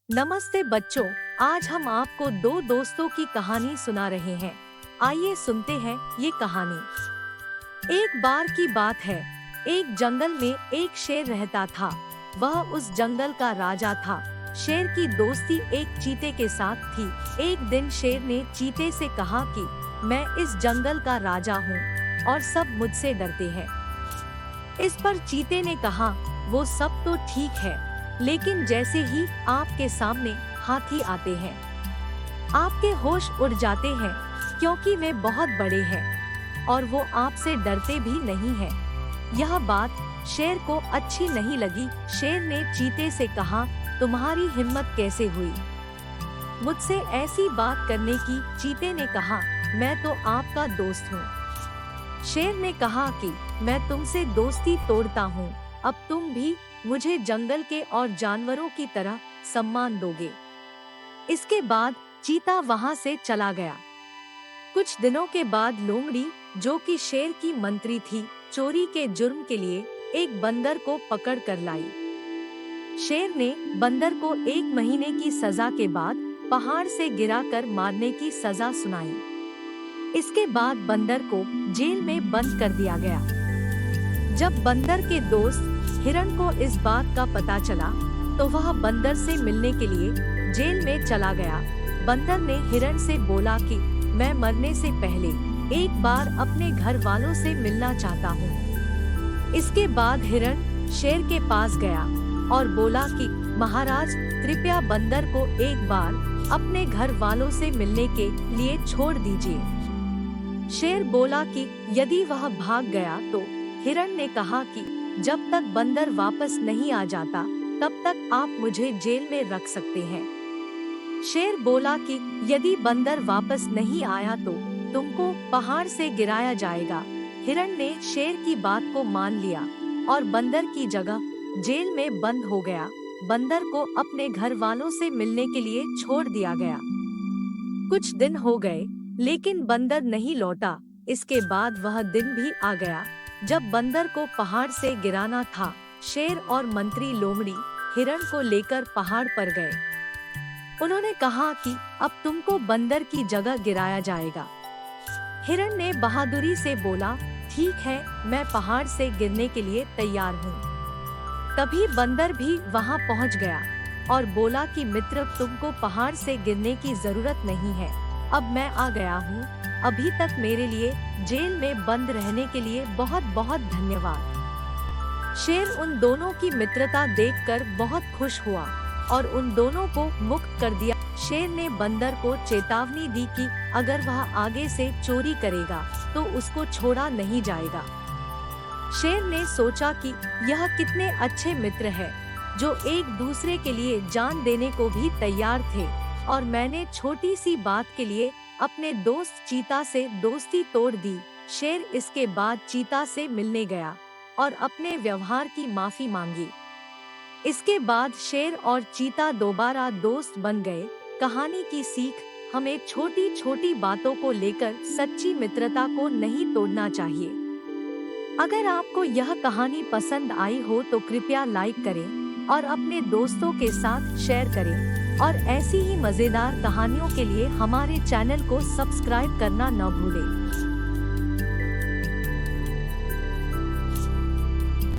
नमस्ते बच्चों, आज हम आपको दो दोस्तों की कहानी सुना रहे हैं। आइए सुनते हैं ये कहानी। एक बार की बात है, एक जंगल में एक शेर रहता था। वह उस जंगल का राजा था। शेर की दोस्ती एक चीते के साथ थी। एक दिन शेर ने चीते से कहा कि मैं इस जंगल का राजा हूँ और सब मुझसे डरते हैं। इस पर चीते ने कहा, वो सब तो ठीक है, लेकिन जैसे ही आपके सामने हाथी आते हैं, आपके होश उड़ जाते हैं, क्योंकि वे बहुत बड़े हैं और वो आपसे डरते भी नहीं हैं। यह बात शेर को अच्छी नहीं लगी। शेर ने चीते से कहा, तुम्हारी हिम्मत कैसे हुई मुझसे ऐसी बात करने की? चीते ने कहा, मैं तो आपका दोस्त हूँ। शेर ने कहा कि मैं तुमसे दोस्ती तोड़ता हूँ, अब तुम भी मुझे जंगल के और जानवरों की तरह सम्मान दोगे। इसके बाद चीता वहां से चला गया। कुछ दिनों के बाद लोमड़ी, जो कि शेर की मंत्री थी, चोरी के जुर्म के लिए एक बंदर को पकड़ कर लाई। शेर ने बंदर को 1 महीने की सजा के बाद पहाड़ से गिराकर मारने की सजा सुनाई। इसके बाद बंदर को जेल में बंद कर दिया गया। जब बंदर के दोस्त हिरण को इस बात का पता चला, तो वह बंदर से मिलने के लिए जेल में चला गया। बंदर ने हिरण से बोला कि मैं मरने से पहले एक बार अपने घर वालों से मिलना चाहता हूँ। इसके बाद हिरण शेर के पास गया और बोला कि महाराज, कृपया बंदर को एक बार अपने घर वालों से मिलने के लिए छोड़ दीजिए। शेर बोला कि यदि वह भाग गया तो? हिरण ने कहा कि जब तक बंदर वापस नहीं आ जाता, तब तक आप मुझे जेल में रख सकते हैं। शेर बोला कि यदि बंदर वापस नहीं आया तो तुमको पहाड़ से गिराया जाएगा। हिरण ने शेर की बात को मान लिया और बंदर की जगह जेल में बंद हो गया। बंदर को अपने घर वालों से मिलने के लिए छोड़ दिया गया। कुछ दिन हो गए, लेकिन बंदर नहीं लौटा। इसके बाद वह दिन भी आ गया जब बंदर को पहाड़ से गिराना था। शेर और मंत्री लोमड़ी हिरण को लेकर पहाड़ पर गए। उन्होंने कहा कि अब तुमको बंदर की जगह गिराया जाएगा। हिरण ने बहादुरी से बोला, ठीक है, मैं पहाड़ से गिरने के लिए तैयार हूँ। तभी बंदर भी वहाँ पहुँच गया और बोला कि मित्र, तुमको पहाड़ से गिरने की जरूरत नहीं है, अब मैं आ गया हूँ। अभी तक मेरे लिए जेल में बंद रहने के लिए बहुत बहुत धन्यवाद। शेर उन दोनों की मित्रता देखकर बहुत खुश हुआ और उन दोनों को मुक्त कर दिया। शेर ने बंदर को चेतावनी दी कि अगर वह आगे से चोरी करेगा तो उसको छोड़ा नहीं जाएगा। शेर ने सोचा कि यह कितने अच्छे मित्र हैं, जो एक दूसरे के लिए जान देने को भी तैयार थे, और मैंने छोटी सी बात के लिए अपने दोस्त चीता से दोस्ती तोड़ दी। शेर इसके बाद चीता से मिलने गया और अपने व्यवहार की माफी मांगी। इसके बाद शेर और चीता दोबारा दोस्त बन गए। कहानी की सीख, हमें छोटी छोटी बातों को लेकर सच्ची मित्रता को नहीं तोड़ना चाहिए। अगर आपको यह कहानी पसंद आई हो तो कृपया लाइक करें और अपने दोस्तों के साथ शेयर करें, और ऐसी ही मजेदार कहानियों के लिए हमारे चैनल को सब्सक्राइब करना न भूलें।